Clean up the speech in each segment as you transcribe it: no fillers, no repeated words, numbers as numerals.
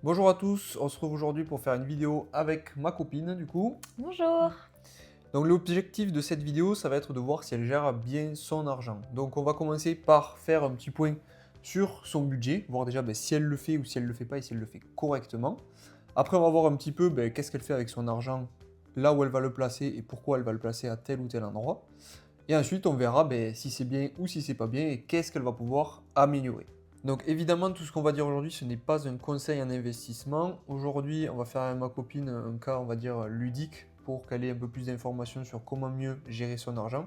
Bonjour à tous, on se retrouve aujourd'hui pour faire une vidéo avec ma copine du coup. Bonjour. Donc l'objectif de cette vidéo, ça va être de voir si elle gère bien son argent. Donc on va commencer par faire un petit point sur son budget, voir déjà si elle le fait ou si elle le fait pas et si elle le fait correctement. Après on va voir un petit peu qu'est-ce qu'elle fait avec son argent, là où elle va le placer et pourquoi elle va le placer à tel ou tel endroit. Et ensuite on verra si c'est bien ou si c'est pas bien et qu'est-ce qu'elle va pouvoir améliorer. Donc évidemment, tout ce qu'on va dire aujourd'hui, ce n'est pas un conseil en investissement. Aujourd'hui, on va faire avec ma copine un cas, on va dire, ludique pour qu'elle ait un peu plus d'informations sur comment mieux gérer son argent.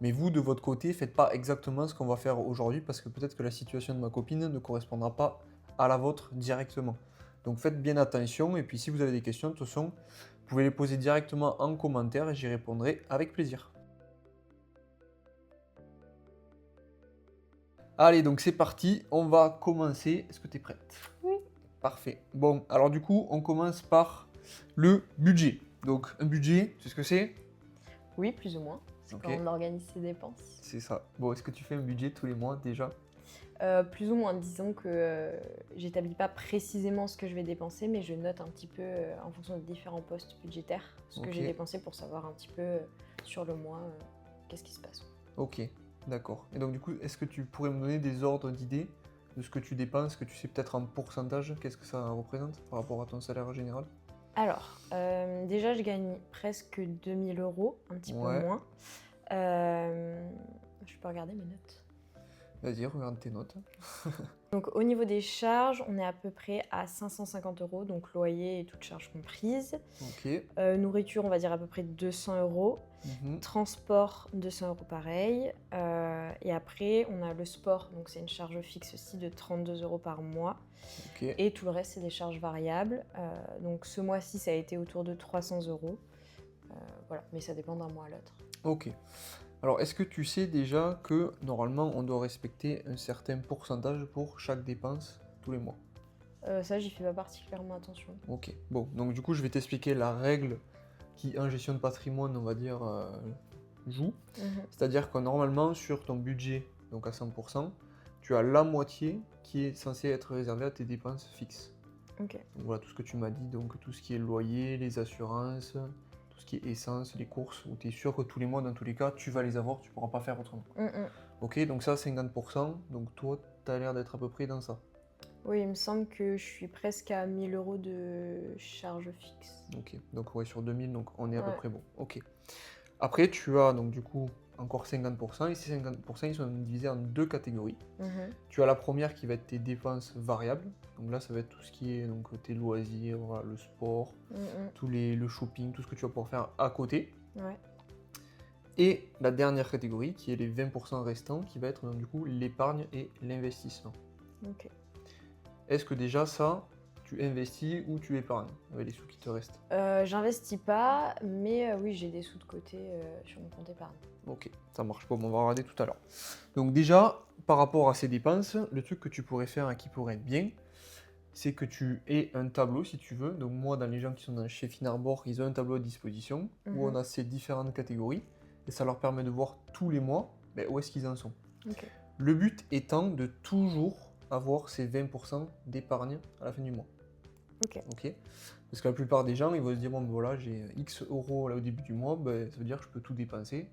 Mais vous, de votre côté, faites pas exactement ce qu'on va faire aujourd'hui parce que peut-être que la situation de ma copine ne correspondra pas à la vôtre directement. Donc faites bien attention et puis si vous avez des questions, de toute façon, vous pouvez les poser directement en commentaire et j'y répondrai avec plaisir. Allez, donc c'est parti, on va commencer. Est-ce que tu es prête? Oui. Parfait. Bon, alors du coup, on commence par le budget. Donc, un budget, tu sais ce que c'est? Oui, plus ou moins. C'est Ok, quand on organise ses dépenses. c'est ça. Bon, est-ce que tu fais un budget tous les mois déjà? Plus ou moins, disons que j'établis pas précisément ce que je vais dépenser, mais je note un petit peu en fonction des différents postes budgétaires ce que Ok, j'ai dépensé pour savoir un petit peu sur le mois qu'est-ce qui se passe. ok, d'accord. Et donc du coup, est-ce que tu pourrais me donner des ordres d'idées de ce que tu dépenses, que tu sais peut-être en pourcentage, qu'est-ce que ça représente par rapport à ton salaire général? Alors, déjà, je gagne presque 2000 euros, un petit peu Ouais, moins. Euh, je peux regarder mes notes. vas-y, regarde tes notes. Donc au niveau des charges, on est à peu près à 550 euros, donc loyer et toutes charges comprises. Ok. Nourriture, on va dire à peu près 200 euros. Mhm. Transport, 200 euros pareil. Et après, on a le sport, donc c'est une charge fixe aussi de 32 euros par mois. Ok. Et tout le reste, c'est des charges variables. Donc ce mois-ci, ça a été autour de 300 euros. Voilà, mais ça dépend d'un mois à l'autre. Ok. Alors, est-ce que tu sais déjà que normalement on doit respecter un certain pourcentage pour chaque dépense tous les mois? Ça, j'y fais pas particulièrement attention. Ok. Bon, donc du coup, je vais t'expliquer la règle qui, en gestion de patrimoine, on va dire, joue. Mhm. C'est-à-dire que normalement, sur ton budget, donc à 100%, tu as la moitié qui est censée être réservée à tes dépenses fixes. Ok. Donc voilà, tout ce que tu m'as dit, donc tout ce qui est loyer, les assurances, tout ce qui est essence, les courses, où tu es sûr que tous les mois, dans tous les cas, tu vas les avoir, tu pourras pas faire autrement. Mhm. Ok, donc ça, 50%, donc toi, tu as l'air d'être à peu près dans ça. Oui, il me semble que je suis presque à 1000 euros de charge fixe. Ok, donc ouais, sur 2000, donc on est à peu Ouais. près bon. Ok. Après, tu as donc du coup encore 50%, et ces 50%, ils sont divisés en deux catégories. Mhm. Tu as la première qui va être tes dépenses variables, donc là, ça va être tout ce qui est donc, tes loisirs, voilà, le sport, Mhm. le shopping, tout ce que tu vas pouvoir faire à côté. Ouais. Et la dernière catégorie, qui est les 20% restants, qui va être donc, du coup l'épargne et l'investissement. Ok. Est-ce que déjà ça, tu investis ou tu épargnes avec les sous qui te restent? J'investis pas, mais oui, j'ai des sous de côté sur mon compte épargne. Ok, ça marche. Bon, on va regarder tout à l'heure. Donc déjà, par rapport à ces dépenses, le truc que tu pourrais faire et qui pourrait être bien, c'est que tu aies un tableau si tu veux. Donc moi, dans les gens qui sont chez Finarbor, ils ont un tableau à disposition où on Mhm. a ces différentes catégories et ça leur permet de voir tous les mois où est-ce qu'ils en sont. Ok. Le but étant de toujours avoir ces 20% d'épargne à la fin du mois. Ok. Ok. Parce que la plupart des gens, ils vont se dire, bon, ben voilà, j'ai X euros là, au début du mois, ça veut dire que je peux tout dépenser.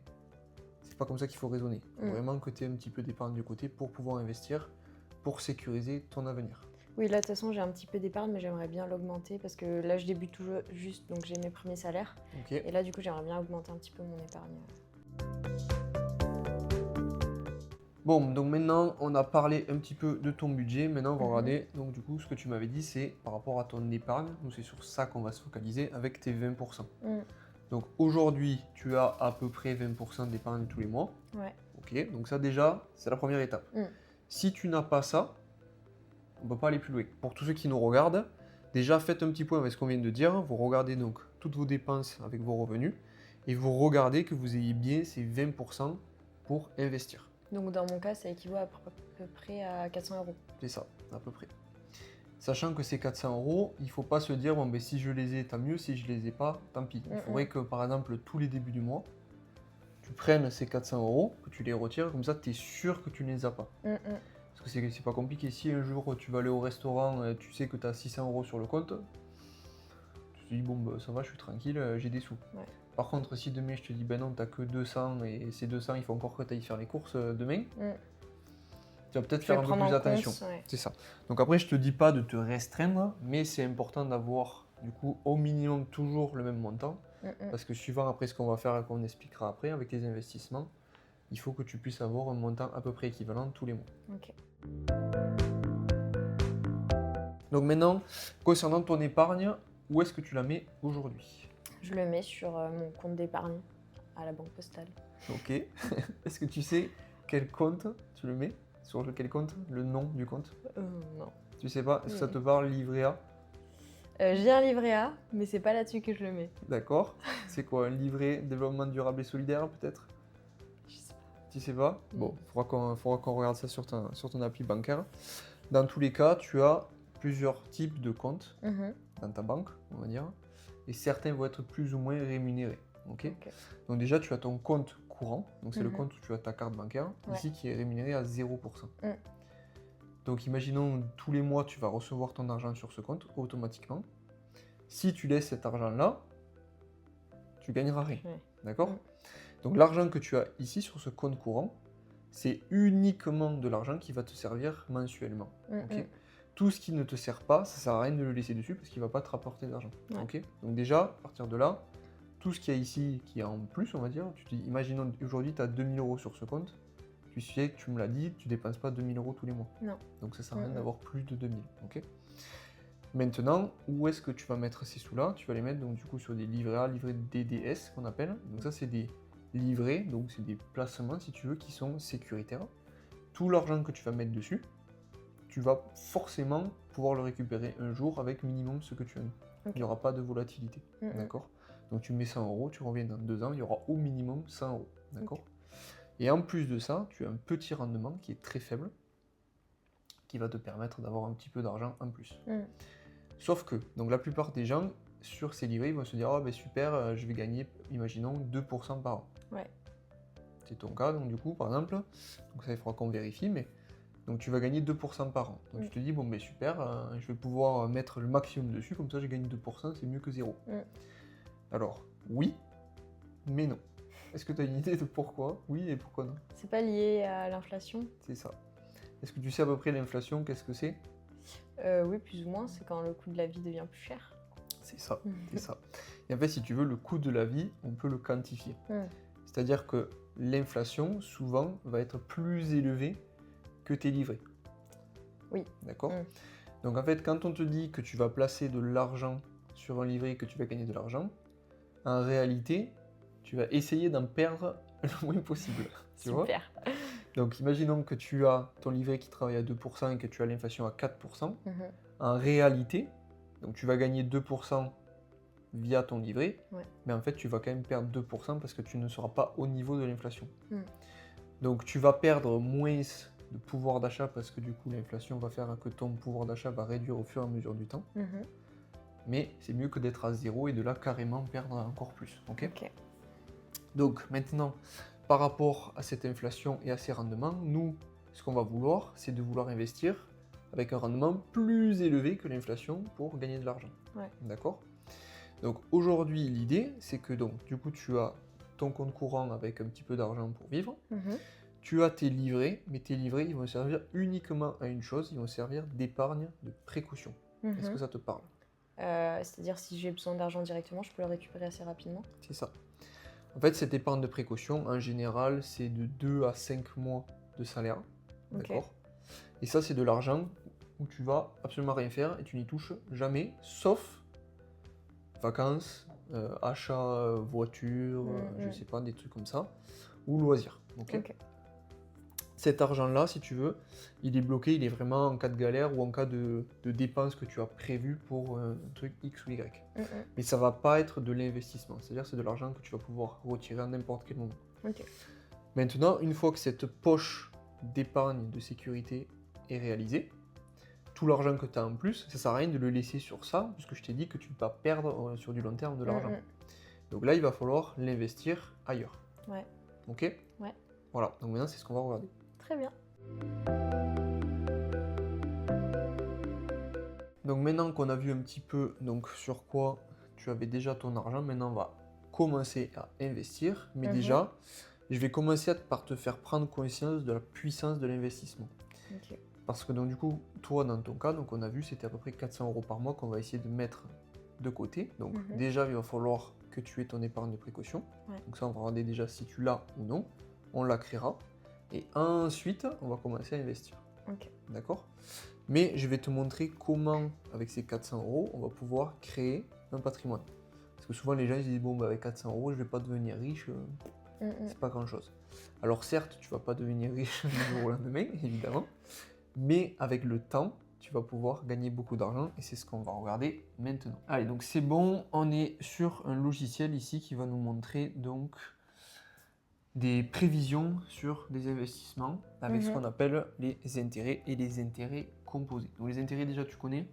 C'est pas comme ça qu'il faut raisonner. Il faut Mm. vraiment que tu aies un petit peu d'épargne de côté pour pouvoir investir, pour sécuriser ton avenir. Oui, là, de toute façon, j'ai un petit peu d'épargne, mais j'aimerais bien l'augmenter parce que là, je débute toujours juste, donc j'ai mes premiers salaires. Ok. Et là, du coup, j'aimerais bien augmenter un petit peu mon épargne. Bon, donc maintenant, on a parlé un petit peu de ton budget. Maintenant, on va Mhm. regarder, donc du coup, ce que tu m'avais dit, c'est par rapport à ton épargne. Nous, c'est sur ça qu'on va se focaliser avec tes 20%. Mm. Donc aujourd'hui, tu as à peu près 20% d'épargne tous les mois. Ouais. Ok, donc ça déjà, c'est la première étape. Mm. Si tu n'as pas ça, on ne peut pas aller plus loin. Pour tous ceux qui nous regardent, déjà faites un petit point avec ce qu'on vient de dire. Vous regardez donc toutes vos dépenses avec vos revenus et vous regardez que vous ayez bien ces 20% pour investir. Donc, dans mon cas, ça équivaut à peu près à 400 euros. C'est ça, à peu près. Sachant que ces 400 euros, il ne faut pas se dire, bon, si je les ai, tant mieux, si je les ai pas, tant pis. Il faudrait que, par exemple, tous les débuts du mois, tu prennes ces 400 euros, que tu les retires, comme ça, tu es sûr que tu ne les as pas. Mm, mm. Parce Parce que c'est pas compliqué. Si un jour tu vas aller au restaurant, tu sais que tu as 600 € sur le compte, tu te dis bon bah, ça va, je suis tranquille, j'ai des sous. Ouais. Par contre, si demain je te dis ben non, t'as que 200 et ces 200, il faut encore que tu ailles faire les courses demain, tu vas peut-être Je faire vais un peu prendre plus en attention. compte, ouais. C'est ça. Donc après, je te dis pas de te restreindre, mais c'est important d'avoir du coup au minimum toujours le même montant. Parce que suivant après ce qu'on va faire et qu'on expliquera après avec les investissements, il faut que tu puisses avoir un montant à peu près équivalent tous les mois. Ok. Donc maintenant, concernant ton épargne, où est-ce que tu la mets aujourd'hui? Je le mets sur mon compte d'épargne à la Banque Postale. Ok. Est-ce que tu sais quel compte tu le mets? Sur quel compte? Le nom du compte? Non. Tu sais pas? Est-ce que ça te parle, livret A? J'ai un livret A, mais c'est pas là-dessus que je le mets. D'accord. C'est quoi? Un livret développement durable et solidaire peut-être? Je sais pas. Tu sais pas? Non. Bon, faudra qu'on regarde ça sur ton appli bancaire. Dans tous les cas, tu as plusieurs types de comptes dans ta banque, on va dire, et certains vont être plus ou moins rémunérés. Ok. Donc déjà, tu as ton compte courant, donc c'est le compte où tu as ta carte bancaire, ici qui est rémunéré à 0%. Donc imaginons tous les mois, tu vas recevoir ton argent sur ce compte automatiquement. Si tu laisses cet argent-là, tu gagneras rien. D'accord? Donc l'argent que tu as ici sur ce compte courant, c'est uniquement de l'argent qui va te servir mensuellement. Ok. Tout ce qui ne te sert pas, ça sert à rien de le laisser dessus parce qu'il ne va pas te rapporter d'argent. Ok. Donc déjà, à partir de là, tout ce qu'il y a ici qui est en plus, on va dire, tu te dis, imaginons aujourd'hui tu as 2000 € sur ce compte, tu sais que tu me l'as dit, tu dépenses pas 2000 € tous les mois. Non. Donc ça sert à rien d'avoir plus de 2000. Ok. Maintenant, où est-ce que tu vas mettre ces sous-là? Tu vas les mettre donc du coup sur des livrets A, livrets DDS qu'on appelle. Donc ça c'est des livrets, donc c'est des placements si tu veux qui sont sécuritaires. Tout l'argent que tu vas mettre dessus, tu vas forcément pouvoir le récupérer un jour avec minimum ce que tu as mis. Il n'y aura pas de volatilité. D'accord? Donc tu mets 100 €, tu reviens dans 2 ans, il y aura au minimum 100 €. D'accord? Et en plus de ça, tu as un petit rendement qui est très faible, qui va te permettre d'avoir un petit peu d'argent en plus. Sauf que, donc la plupart des gens, sur ces livrets, ils vont se dire, ah ben super, je vais gagner, imaginons, 2% par an. Ouais. C'est ton cas, donc du coup, par exemple, donc ça il faudra qu'on vérifie, mais donc tu vas gagner 2% par an. Donc tu te dis, bon ben super, je vais pouvoir mettre le maximum dessus, comme ça je gagne 2%, c'est mieux que 0. Alors, oui, mais non. Est-ce que tu as une idée de pourquoi oui et pourquoi non? C'est pas lié à l'inflation? C'est ça. Est-ce que tu sais à peu près l'inflation, qu'est-ce que c'est? Oui, plus ou moins, c'est quand le coût de la vie devient plus cher. C'est ça, c'est ça. Et en fait, si tu veux, le coût de la vie, on peut le quantifier. C'est-à-dire que l'inflation, souvent, va être plus élevée que tes livrets. Oui. D'accord? Donc en fait, quand on te dit que tu vas placer de l'argent sur un livret et que tu vas gagner de l'argent, en réalité, tu vas essayer d'en perdre le moins possible. Tu vois? Super. Donc imaginons que tu as ton livret qui travaille à 2% et que tu as l'inflation à 4%. En réalité, donc tu vas gagner 2% via ton livret, mais en fait tu vas quand même perdre 2% parce que tu ne seras pas au niveau de l'inflation. Donc tu vas perdre moins de pouvoir d'achat parce que du coup l'inflation va faire que ton pouvoir d'achat va réduire au fur et à mesure du temps. Mais c'est mieux que d'être à zéro et de là carrément perdre encore plus. Ok. Donc maintenant, par rapport à cette inflation et à ces rendements, nous, ce qu'on va vouloir, c'est de vouloir investir avec un rendement plus élevé que l'inflation pour gagner de l'argent. D'accord? Donc aujourd'hui, l'idée, c'est que donc, du coup, tu as ton compte courant avec un petit peu d'argent pour vivre. Tu as tes livrets, mais tes livrets, ils vont servir uniquement à une chose, ils vont servir d'épargne de précaution. Est-ce que ça te parle? C'est-à-dire si j'ai besoin d'argent directement, je peux le récupérer assez rapidement? C'est ça. En fait, cette épargne de précaution, en général, c'est de 2 à 5 mois de salaire. D'accord? Et ça, c'est de l'argent où tu vas absolument rien faire et tu n'y touches jamais, sauf vacances, achat, voiture, je sais pas, des trucs comme ça, ou loisirs. Cet argent-là, si tu veux, il est bloqué, il est vraiment en cas de galère ou en cas de dépenses que tu as prévues pour un truc X ou Y. Mais ça va pas être de l'investissement, c'est-à-dire c'est de l'argent que tu vas pouvoir retirer à n'importe quel moment. Maintenant, une fois que cette poche d'épargne de sécurité est réalisée, tout l'argent que tu as en plus, ça sert à rien de le laisser sur ça, puisque je t'ai dit que tu ne peux pas perdre sur du long terme de l'argent. Donc là, il va falloir l'investir ailleurs. Ok? Voilà, donc maintenant c'est ce qu'on va regarder. Très bien. Donc maintenant qu'on a vu un petit peu donc, sur quoi tu avais déjà ton argent, maintenant on va commencer à investir. Mais déjà, je vais commencer par te faire prendre conscience de la puissance de l'investissement. Ok. Parce que donc du coup, toi dans ton cas, donc on a vu c'était à peu près 400 € par mois qu'on va essayer de mettre de côté. Donc déjà, il va falloir que tu aies ton épargne de précaution. Ouais. Donc ça, on va regarder déjà si tu l'as ou non. On la créera. Et ensuite, on va commencer à investir. Ok. D'accord? Mais je vais te montrer comment, avec ces 400 €, on va pouvoir créer un patrimoine. Parce que souvent les gens ils disent bon bah avec 400 € je vais pas devenir riche, c'est pas grand chose. Alors certes tu vas pas devenir riche du jour au lendemain évidemment, mais avec le temps tu vas pouvoir gagner beaucoup d'argent et c'est ce qu'on va regarder maintenant. Allez donc c'est bon, on est sur un logiciel ici qui va nous montrer donc des prévisions sur des investissements avec ce qu'on appelle les intérêts et les intérêts composés. Donc les intérêts déjà tu connais?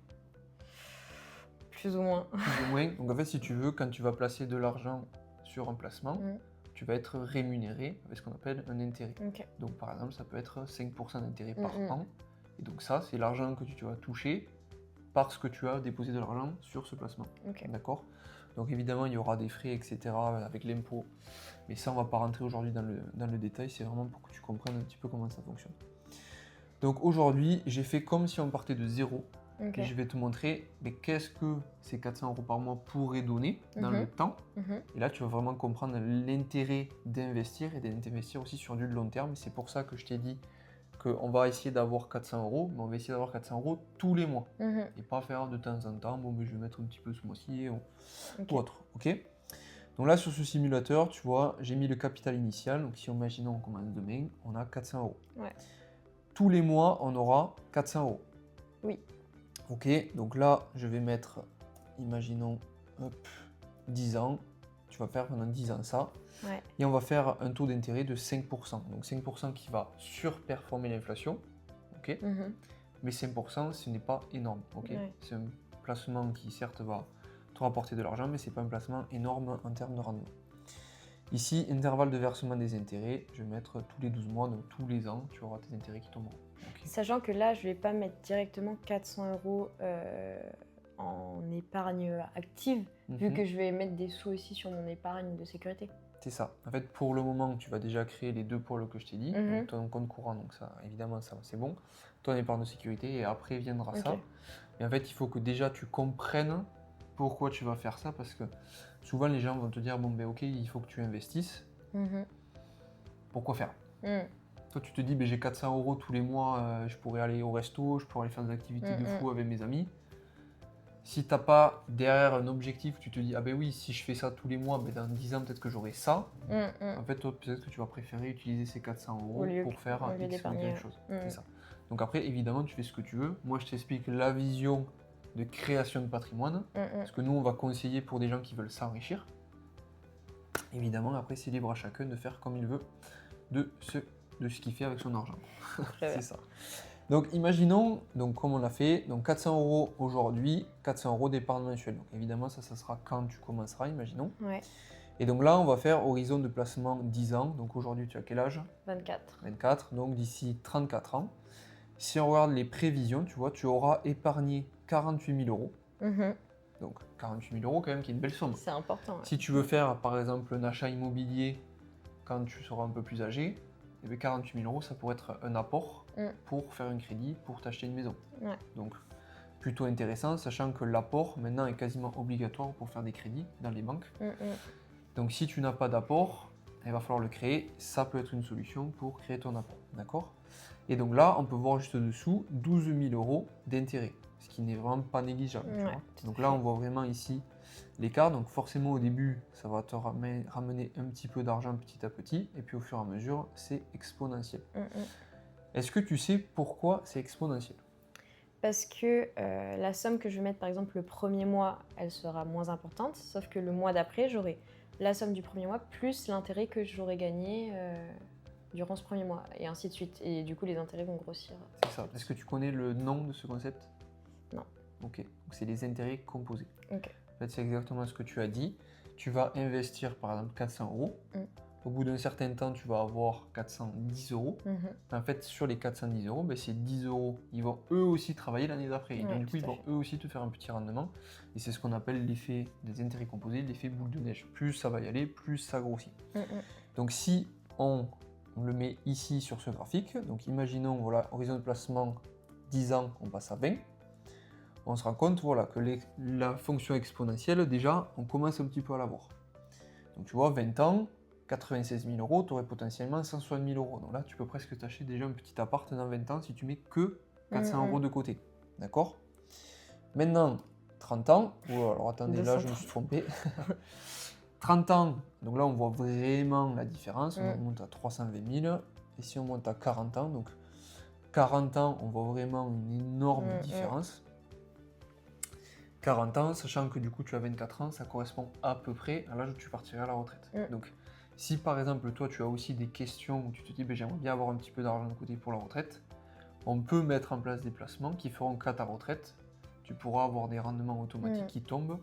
Plus ou moins. Plus ou moins. Donc en fait, si tu veux, quand tu vas placer de l'argent sur un placement, tu vas être rémunéré avec ce qu'on appelle un intérêt. Ok. Donc par exemple, ça peut être 5% d'intérêt par an. Et donc ça, c'est l'argent que tu vas toucher parce que tu as déposé de l'argent sur ce placement. Ok. D'accord? Donc évidemment, il y aura des frais, etc. avec l'impôt. Mais ça, on ne va pas rentrer aujourd'hui dans le détail. C'est vraiment pour que tu comprennes un petit peu comment ça fonctionne. Donc aujourd'hui, j'ai fait comme si on partait de zéro. Et je vais te montrer qu'est-ce que ces 400 € par mois pourraient donner dans le temps. Et là, tu vas vraiment comprendre l'intérêt d'investir et d'investir aussi sur du long terme. C'est pour ça que je t'ai dit qu'on va essayer d'avoir 400 €, mais on va essayer d'avoir 400 € tous les mois. Et pas faire de temps en temps, bon, mais je vais mettre un petit peu ce mois-ci ou autre. Ok. Donc là, sur ce simulateur, tu vois, j'ai mis le capital initial. Donc si imaginons on commence demain, on a 400 €. Ouais. Tous les mois, on aura 400 €. Oui. Ok, donc là, je vais mettre, imaginons, hop, 10 ans. Tu vas faire pendant 10 ans ça. Ouais. Et on va faire un taux d'intérêt de 5%. Donc 5% qui va surperformer l'inflation. Ok. Mais 5%, ce n'est pas énorme. Ok. Ouais. C'est un placement qui, certes, va te rapporter de l'argent, mais ce n'est pas un placement énorme en termes de rendement. Ici, intervalle de versement des intérêts, je vais mettre tous les 12 mois, donc tous les ans, tu auras tes intérêts qui tomberont. Okay. Sachant que là, je vais pas mettre directement 400 € en épargne active, vu que je vais mettre des sous aussi sur mon épargne de sécurité. C'est ça. En fait, pour le moment, tu vas déjà créer les deux pôles que je t'ai dit. Donc, ton compte courant, donc ça, évidemment, ça c'est bon. Ton épargne de sécurité, et après viendra ça. Et en fait, il faut que déjà tu comprennes pourquoi tu vas faire ça, parce que souvent les gens vont te dire bon ben ok, il faut que tu investisses. Pourquoi faire? Toi tu te dis ben, j'ai 400 € tous les mois, je pourrais aller au resto, je pourrais aller faire des activités de fou avec mes amis. Si t'as pas derrière un objectif, tu te dis ah ben oui, si je fais ça tous les mois, ben dans 10 ans peut-être que j'aurai ça. En fait, toi peut-être que tu vas préférer utiliser ces 400 € pour faire X ou Y chose. C'est ça. Donc après, évidemment, tu fais ce que tu veux. Moi, je t'explique la vision de création de patrimoine. Parce que nous, on va conseiller pour des gens qui veulent s'enrichir. Évidemment, après, c'est libre à chacun de faire comme il veut de ce qu'il fait avec son argent. C'est ça. Donc, imaginons, donc, comme on l'a fait, donc 400 € aujourd'hui, 400 € d'épargne mensuelle. Donc, évidemment, ça sera quand tu commenceras, imaginons. Ouais. Et donc là, on va faire horizon de placement 10 ans. Donc, aujourd'hui, tu as quel âge? 24. 24, donc d'ici 34 ans. Si on regarde les prévisions, tu vois, tu auras épargné 48 000 €. Donc 48 000 € quand même, qui est une belle somme. C'est important. Ouais. Si tu veux faire par exemple un achat immobilier quand tu seras un peu plus âgé, eh bien, 48 000 €, ça pourrait être un apport pour faire un crédit, pour t'acheter une maison. Ouais. Donc plutôt intéressant, sachant que l'apport maintenant est quasiment obligatoire pour faire des crédits dans les banques. Donc si tu n'as pas d'apport, il va falloir le créer. Ça peut être une solution pour créer ton apport. D'accord? Et donc là, on peut voir juste dessous 12 000 € d'intérêt, ce qui n'est vraiment pas négligeable. Tu vois. Donc là, on voit vraiment ici l'écart. Donc forcément, au début, ça va te ramener un petit peu d'argent petit à petit. Et puis au fur et à mesure, c'est exponentiel. Est-ce que tu sais pourquoi c'est exponentiel? Parce que la somme que je vais mettre, par exemple, le premier mois, elle sera moins importante. Sauf que le mois d'après, j'aurai la somme du premier mois plus l'intérêt que j'aurai gagné durant ce premier mois, et ainsi de suite. Et du coup, les intérêts vont grossir. C'est ça. Est-ce que tu connais le nom de ce concept? Non. Ok. Donc c'est les intérêts composés. Ok. En fait, c'est exactement ce que tu as dit. Tu vas investir par exemple 400 €. Au bout d'un certain temps, tu vas avoir 410 euros. En fait, sur les 410 euros, ben, ces 10 euros, ils vont eux aussi travailler l'année d'après. Et Ouais, donc, du coup, ils tout à vont eux aussi te faire un petit rendement. Et c'est ce qu'on appelle l'effet des intérêts composés, l'effet boule de neige. Plus ça va y aller, plus ça grossit. Donc, si on le met ici sur ce graphique, donc imaginons, voilà, horizon de placement 10 ans, on passe à 20. On se rend compte, voilà, que la fonction exponentielle, déjà, on commence un petit peu à la voir. Donc, tu vois, 20 ans, 96 000 euros, tu aurais potentiellement 160 000 euros. Donc là, tu peux presque t'acheter déjà un petit appart dans 20 ans si tu mets que 400 euros de côté. D'accord? Maintenant, 30 ans. Oh, alors attendez, là, je me suis trompé. 30 ans, donc là, on voit vraiment la différence. On monte à 320 000. Et si on monte à 40 ans, donc 40 ans, on voit vraiment une énorme différence. 40 ans, sachant que du coup, tu as 24 ans, ça correspond à peu près à l'âge où tu partirais à la retraite. Donc, si par exemple, toi, tu as aussi des questions où tu te dis, ben, j'aimerais bien avoir un petit peu d'argent de côté pour la retraite, on peut mettre en place des placements qui feront qu'à ta retraite, tu pourras avoir des rendements automatiques qui tombent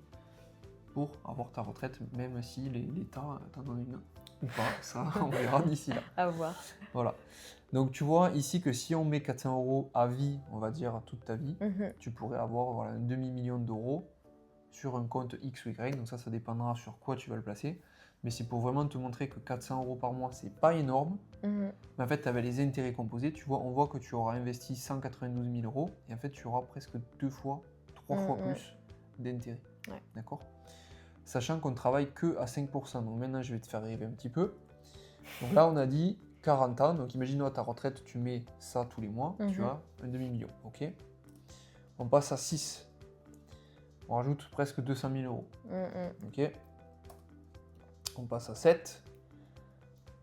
pour avoir ta retraite, même si l'État t'en donne une ou pas. Ça, on verra d'ici là. À voir. Voilà. Donc, tu vois ici que si on met 400 euros à vie, on va dire toute ta vie, tu pourrais avoir voilà, un demi-million d'euros sur un compte X ou Y. Donc ça dépendra sur quoi tu vas le placer. Mais c'est pour vraiment te montrer que 400 euros par mois, c'est pas énorme. Mais en fait, tu avais les intérêts composés. Tu vois, on voit que tu auras investi 192 000 euros. Et en fait, tu auras presque 2 fois, 3 fois plus d'intérêts. D'accord? Sachant qu'on travaille que à 5%. Donc maintenant, je vais te faire arriver un petit peu. Donc là, on a dit 40 ans. Donc imagine à ta retraite, tu mets ça tous les mois. Tu as un demi-million. Ok? On passe à 6. On rajoute presque 200 000 euros. Ok. On passe à 7.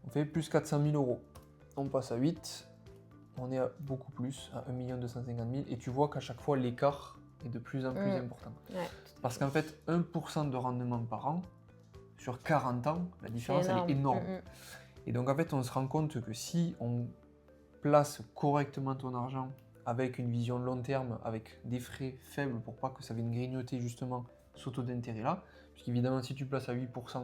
On fait plus 400 000 euros. On passe à 8. On est à beaucoup plus, à 1 250 000. Et tu vois qu'à chaque fois, l'écart est de plus en plus important. Parce qu'en fait, 1% de rendement par an, sur 40 ans, la différence, elle est énorme. Et donc, en fait, on se rend compte que si on place correctement ton argent avec une vision long terme, avec des frais faibles pour pas que ça vienne grignoter justement ce taux d'intérêt-là, puisqu'évidemment, si tu places à 8%,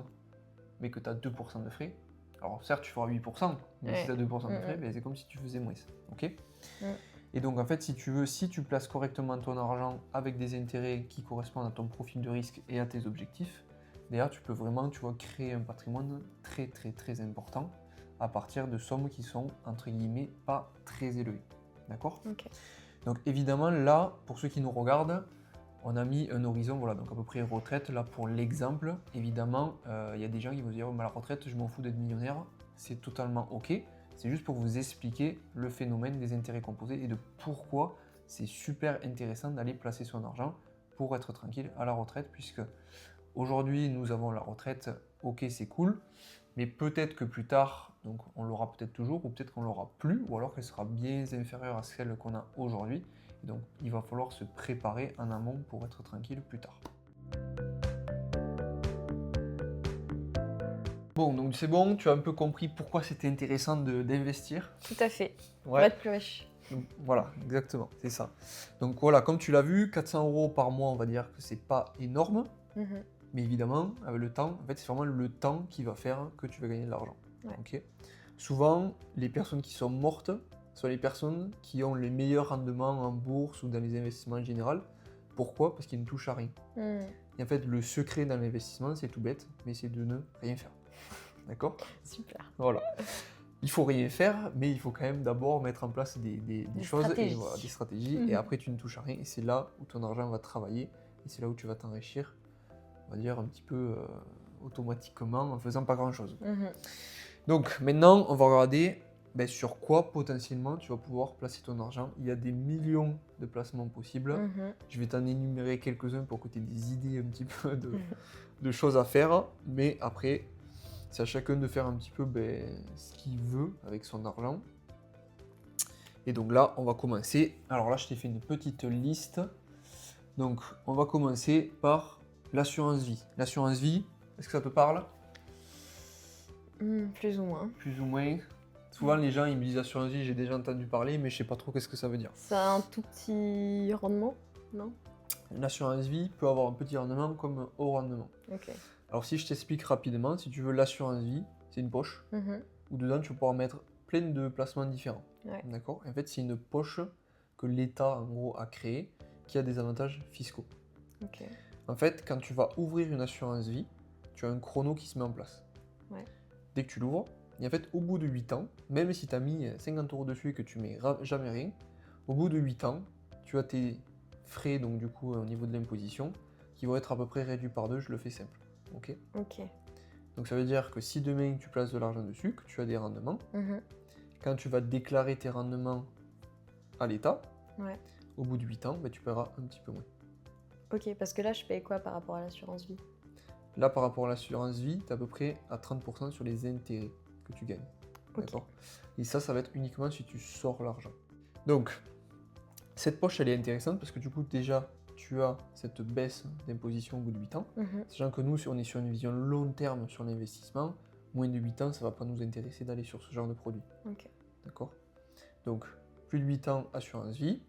mais que tu as 2% de frais, alors certes, tu feras 8%, mais si tu as 2% de frais, ben, c'est comme si tu faisais moins. Ok. Et donc, en fait, si tu veux, si tu places correctement ton argent avec des intérêts qui correspondent à ton profil de risque et à tes objectifs, d'ailleurs, tu peux vraiment, tu vois, créer un patrimoine très, très, très important à partir de sommes qui sont, entre guillemets, pas très élevées. D'accord? Donc, évidemment, là, pour ceux qui nous regardent, on a mis un horizon, voilà, donc à peu près retraite. Là, pour l'exemple, évidemment, il y a des gens qui vont dire, oh, mais la retraite, je m'en fous d'être millionnaire. C'est totalement OK. C'est juste pour vous expliquer le phénomène des intérêts composés et de pourquoi c'est super intéressant d'aller placer son argent pour être tranquille à la retraite, puisque aujourd'hui, nous avons la retraite, OK, c'est cool, mais peut-être que plus tard, donc on l'aura peut-être toujours, ou peut-être qu'on l'aura plus, ou alors qu'elle sera bien inférieure à celle qu'on a aujourd'hui. Et donc, il va falloir se préparer en amont pour être tranquille plus tard. Bon, donc c'est bon, tu as un peu compris pourquoi c'était intéressant d'investir. Tout à fait. Pour être plus riche. Donc, voilà, exactement, c'est ça. Donc voilà, comme tu l'as vu, 400 euros par mois, on va dire que c'est pas énorme. Mais évidemment, avec le temps, en fait, c'est vraiment le temps qui va faire que tu vas gagner de l'argent. Okay. Souvent, les personnes qui sont mortes sont les personnes qui ont les meilleurs rendements en bourse ou dans les investissements en général. Pourquoi? Parce qu'ils ne touchent à rien. Et en fait, le secret dans l'investissement, c'est tout bête, mais c'est de ne rien faire. D'accord? Super. Voilà. Il faut rien faire, mais il faut quand même d'abord mettre en place des choses, stratégies. et voilà, des stratégies, et après tu ne touches à rien. Et c'est là où ton argent va travailler, et c'est là où tu vas t'enrichir, on va dire un petit peu automatiquement en faisant pas grand chose. Donc maintenant, on va regarder sur quoi potentiellement tu vas pouvoir placer ton argent. Il y a des millions de placements possibles. Je vais t'en énumérer quelques-uns pour que tu aies des idées un petit peu de choses à faire. Mais après, c'est à chacun de faire un petit peu ce qu'il veut avec son argent. Et donc là, on va commencer. Alors là, je t'ai fait une petite liste. Donc, on va commencer par l'assurance vie. L'assurance vie, est-ce que ça te parle? Plus ou moins. Plus ou moins. Souvent, les gens, ils me disent assurance vie, j'ai déjà entendu parler, mais je sais pas trop qu'est-ce que ça veut dire. Ça a un tout petit rendement, non? Une assurance vie peut avoir un petit rendement comme un haut rendement. Ok. Alors, si je t'explique rapidement, si tu veux l'assurance vie, c'est une poche Mhm. où dedans tu vas pouvoir mettre plein de placements différents. Ouais. D'accord? En fait, c'est une poche que l'État en gros a créée qui a des avantages fiscaux. Ok. En fait, quand tu vas ouvrir une assurance vie, tu as un chrono qui se met en place. Ouais. Dès que tu l'ouvres, et en fait, au bout de 8 ans, même si tu as mis 50 euros dessus et que tu mets jamais rien, au bout de 8 ans, tu as tes frais, donc du coup, au niveau de l'imposition, qui vont être à peu près réduits par 2, je le fais simple. Ok? Ok. Donc ça veut dire que si demain tu places de l'argent dessus, que tu as des rendements, Mhm. quand tu vas déclarer tes rendements à l'État, Ouais. au bout de 8 ans, tu paieras un petit peu moins. Ok, parce que là, je paye quoi par rapport à l'assurance vie? Là, par rapport à l'assurance vie, tu es à peu près à 30% sur les intérêts que tu gagnes. Ok. D'accord? Et ça va être uniquement si tu sors l'argent. Donc, cette poche, elle est intéressante parce que du coup, déjà, tu as cette baisse d'imposition au bout de 8 ans. Mhm. Sachant que nous, si on est sur une vision long terme sur l'investissement, moins de 8 ans, ça ne va pas nous intéresser d'aller sur ce genre de produit. Ok. D'accord? Donc, plus de 8 ans, assurance vie.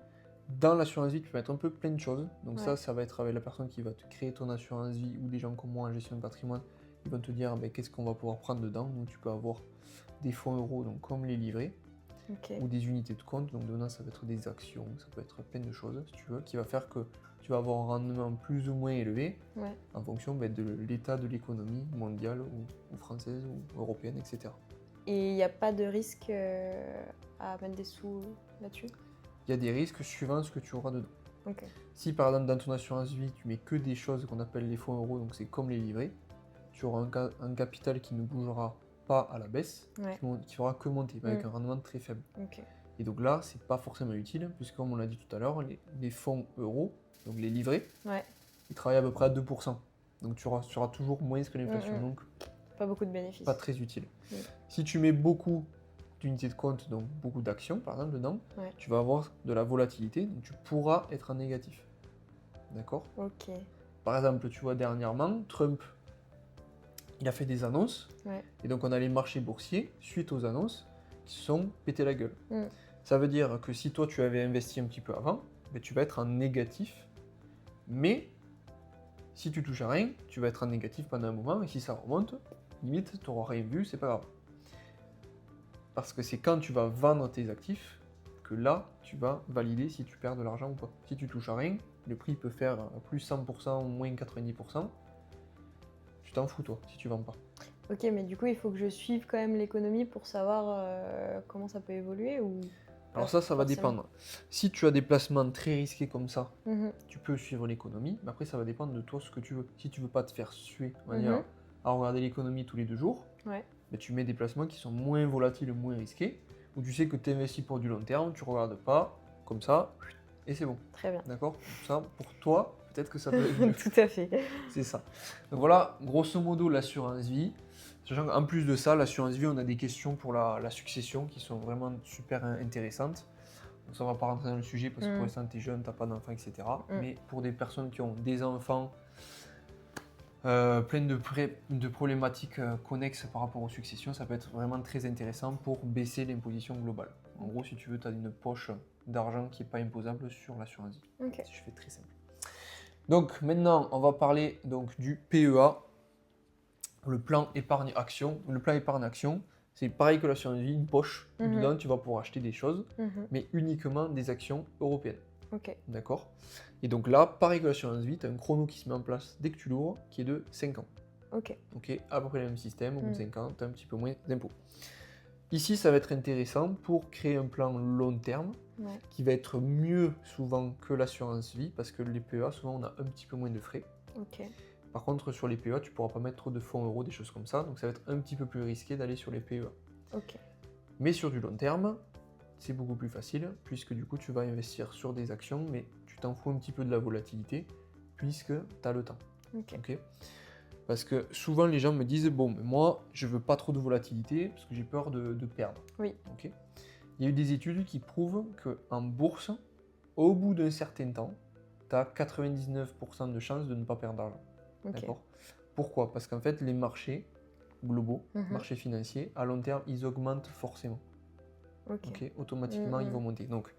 Dans l'assurance vie, tu peux mettre un peu plein de choses. Donc Ouais. ça va être avec la personne qui va te créer ton assurance vie ou des gens comme moi en gestion de patrimoine. Ils vont te dire qu'est-ce qu'on va pouvoir prendre dedans. Donc tu peux avoir des fonds euros, donc comme les livrets, Ok. ou des unités de compte. Donc dedans, ça va être des actions, ça peut être plein de choses, si tu veux, qui va faire que tu vas avoir un rendement plus ou moins élevé Ouais. en fonction de l'état de l'économie mondiale ou française ou européenne, etc. Et il n'y a pas de risque à mettre des sous là-dessus? Il y a des risques suivant ce que tu auras dedans. Ok. Si par exemple dans ton assurance vie, tu mets que des choses qu'on appelle les fonds euros, donc c'est comme les livrets, tu auras un capital qui ne bougera pas à la baisse, Ouais. qui fera que monter, mais avec un rendement très faible. Ok. Et donc là, c'est pas forcément utile, puisque comme on l'a dit tout à l'heure, les fonds euros, donc les livrets, Ouais. ils travaillent à peu près à 2%. Donc tu auras toujours moins que l'inflation, donc Pas beaucoup de bénéfices. pas très utile. Mm. Si tu mets beaucoup d'unités de compte, donc beaucoup d'actions par exemple dedans, Ouais. tu vas avoir de la volatilité, donc tu pourras être en négatif. D'accord? Ok. Par exemple, tu vois dernièrement, Trump, il a fait des annonces, Ouais. et donc on a les marchés boursiers, suite aux annonces, qui se sont pété la gueule. Mm. Ça veut dire que si toi tu avais investi un petit peu avant, tu vas être en négatif, mais si tu touches à rien, tu vas être en négatif pendant un moment, et si ça remonte, limite, tu n'auras rien vu, c'est pas grave. Parce que c'est quand tu vas vendre tes actifs que là, tu vas valider si tu perds de l'argent ou pas. Si tu touches à rien, le prix peut faire plus 100% ou moins 90%. Tu t'en fous, toi, si tu vends pas. Ok, mais du coup, il faut que je suive quand même l'économie pour savoir comment ça peut évoluer ou Alors pas ça va forcément. dépendre. Si tu as des placements très risqués comme ça, Mhm. tu peux suivre l'économie, mais après ça va dépendre de toi ce que tu veux. Si tu veux pas te faire suer, on va Mhm. dire, à regarder l'économie tous les 2 jours, Ouais. tu mets des placements qui sont moins volatiles, moins risqués, où tu sais que tu investis pour du long terme, tu regardes pas, comme ça, et c'est bon. Très bien. D'accord? Ça, pour toi, peut-être que ça peut être mieux. Tout à fait. C'est ça. Donc voilà, grosso modo, l'assurance vie. Sachant qu'en plus de ça, l'assurance vie, on a des questions pour la succession qui sont vraiment super intéressantes. Donc ça, on va pas rentrer dans le sujet parce que pour l'instant, tu es jeune, tu n'as pas d'enfants, etc. Mais pour des personnes qui ont des enfants, plein de problématiques connexes par rapport aux successions, ça peut être vraiment très intéressant pour baisser l'imposition globale. En gros, si tu veux, tu as une poche d'argent qui n'est pas imposable sur l'assurance vie. Ok. Si je fais très simple. Donc maintenant, on va parler donc, du PEA, le plan épargne action. Le plan épargne action, c'est pareil que l'assurance vie, une poche. Où dedans, tu vas pouvoir acheter des choses, mais uniquement des actions européennes. Ok. D'accord? Et donc là, pareil que l'assurance vie, tu as un chrono qui se met en place dès que tu l'ouvres, qui est de 5 ans. Ok. Ok, à peu près le même système, au bout de 5 ans, tu as un petit peu moins d'impôts. Ici, ça va être intéressant pour créer un plan long terme, qui va être mieux souvent que l'assurance vie, parce que les PEA, souvent, on a un petit peu moins de frais. Ok. Par contre, sur les PEA, tu ne pourras pas mettre trop de fonds euros, des choses comme ça, donc ça va être un petit peu plus risqué d'aller sur les PEA. Ok. Mais sur du long terme, c'est beaucoup plus facile, puisque du coup, tu vas investir sur des actions, mais tu t'en fous un petit peu de la volatilité, puisque tu as le temps. Ok. Okay, parce que souvent, les gens me disent, bon, mais moi, je veux pas trop de volatilité, parce que j'ai peur de perdre. Oui. Okay, il y a eu des études qui prouvent qu'en bourse, au bout d'un certain temps, tu as 99% de chances de ne pas perdre d'argent. Okay. D'accord? Pourquoi? Parce qu'en fait, les marchés globaux, marchés financiers, à long terme, ils augmentent forcément. Okay, automatiquement, ils vont monter. Donc,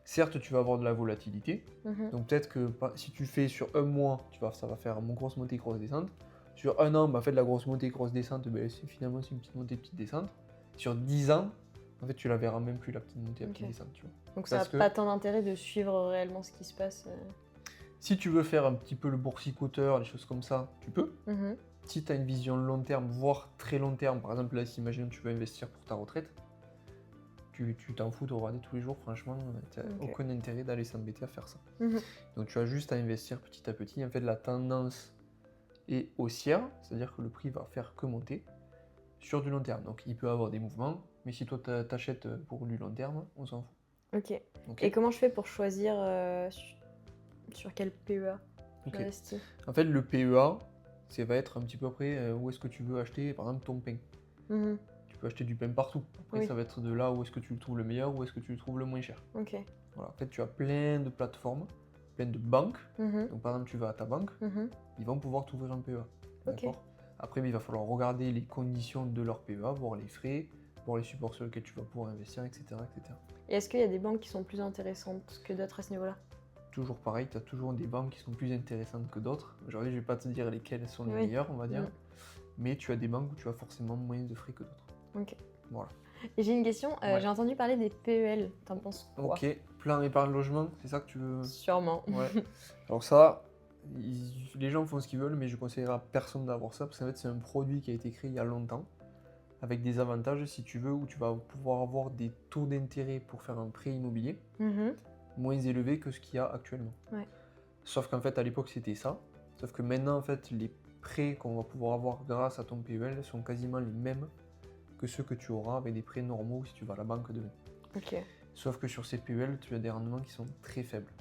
certes, tu vas avoir de la volatilité. Donc, peut-être que si tu fais sur un mois, ça va faire grosse montée, grosse descente. Sur un an, bah, en fait, la grosse montée, grosse descente, ben, finalement, c'est une petite montée, petite descente. Sur 10 ans, en fait, tu la verras même plus, la petite montée, la petite Ok. descente, tu vois. Donc ça n'a Parce que pas tant d'intérêt de suivre réellement ce qui se passe. si tu veux faire un petit peu le boursicoteur, des choses comme ça, tu peux. Mhm. Si tu as une vision long terme, voire très long terme, par exemple, là, si imagine tu veux investir pour ta retraite, tu t'en fous de regarder tous les jours, franchement, tu n'as Ok. aucun intérêt d'aller s'embêter à faire ça. Mhm. Donc tu as juste à investir petit à petit. En fait, la tendance est haussière, c'est-à-dire que le prix va faire que monter sur du long terme. Donc il peut avoir des mouvements, mais si toi t'achètes pour du long terme, on s'en fout. Ok. Ok. Et comment je fais pour choisir sur quel PEA Ok. j'investis? En fait, le PEA, ça va être un petit peu après où est-ce que tu veux acheter, par exemple, ton pain. Mhm. Tu peux acheter du pain partout. Après, Oui. ça va être de là où est-ce que tu le trouves le meilleur, où est-ce que tu le trouves le moins cher. Ok. Voilà. En fait, tu as plein de plateformes, plein de banques. Mhm. Donc, par exemple, tu vas à ta banque, Mhm. ils vont pouvoir t'ouvrir un PEA. Ok. D'accord. Après, il va falloir regarder les conditions de leur PEA, voir les frais, voir les supports sur lesquels tu vas pouvoir investir, etc. etc. Et est-ce qu'il y a des banques qui sont plus intéressantes que d'autres à ce niveau-là? Toujours pareil, tu as toujours des banques qui sont plus intéressantes que d'autres. Aujourd'hui, je vais pas te dire lesquelles sont les Oui. meilleures, on va dire. Mm. Mais tu as des banques où tu as forcément moins de frais que d'autres. Ok. Voilà. Et j'ai une question, Ouais. j'ai entendu parler des PEL, t'en penses quoi? Ok, plan épargne logement, c'est ça que tu veux? Sûrement. Ouais. Alors ça, les gens font ce qu'ils veulent, mais je conseillerais à personne d'avoir ça, parce qu'en fait c'est un produit qui a été créé il y a longtemps, avec des avantages si tu veux, où tu vas pouvoir avoir des taux d'intérêt pour faire un prêt immobilier Mhm. moins élevés que ce qu'il y a actuellement. Ouais. Sauf qu'en fait à l'époque c'était ça, sauf que maintenant en fait les prêts qu'on va pouvoir avoir grâce à ton PEL sont quasiment les mêmes que ceux que tu auras avec des prêts normaux si tu vas à la banque demain. Ok. Sauf que sur ces PEL, tu as des rendements qui sont très faibles.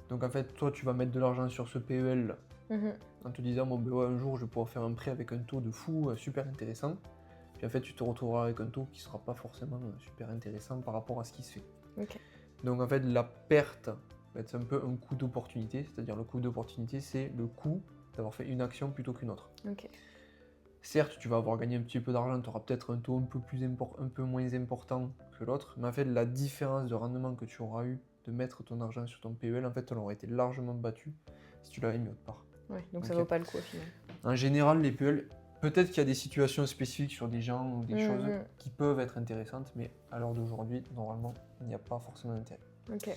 Donc en fait, toi, tu vas mettre de l'argent sur ce PEL Mhm. en te disant, bon, ben ouais, un jour, je vais pouvoir faire un prêt avec un taux de fou super intéressant. Puis en fait, tu te retrouveras avec un taux qui sera pas forcément super intéressant par rapport à ce qui se fait. Ok. Donc en fait, la perte va être un peu un coût d'opportunité. C'est-à-dire le coût d'opportunité, c'est le coût d'avoir fait une action plutôt qu'une autre. Ok. Certes, tu vas avoir gagné un petit peu d'argent, tu auras peut-être un taux un peu moins important que l'autre, mais en fait, la différence de rendement que tu auras eu de mettre ton argent sur ton PEL, en fait, elle aurait été largement battue si tu l'avais mis autre part. Ouais, donc ça Ok. vaut pas le coup au final. En général, les PEL, peut-être qu'il y a des situations spécifiques sur des gens ou des choses Mhm. qui peuvent être intéressantes, mais à l'heure d'aujourd'hui, normalement, il n'y a pas forcément d'intérêt. Ok.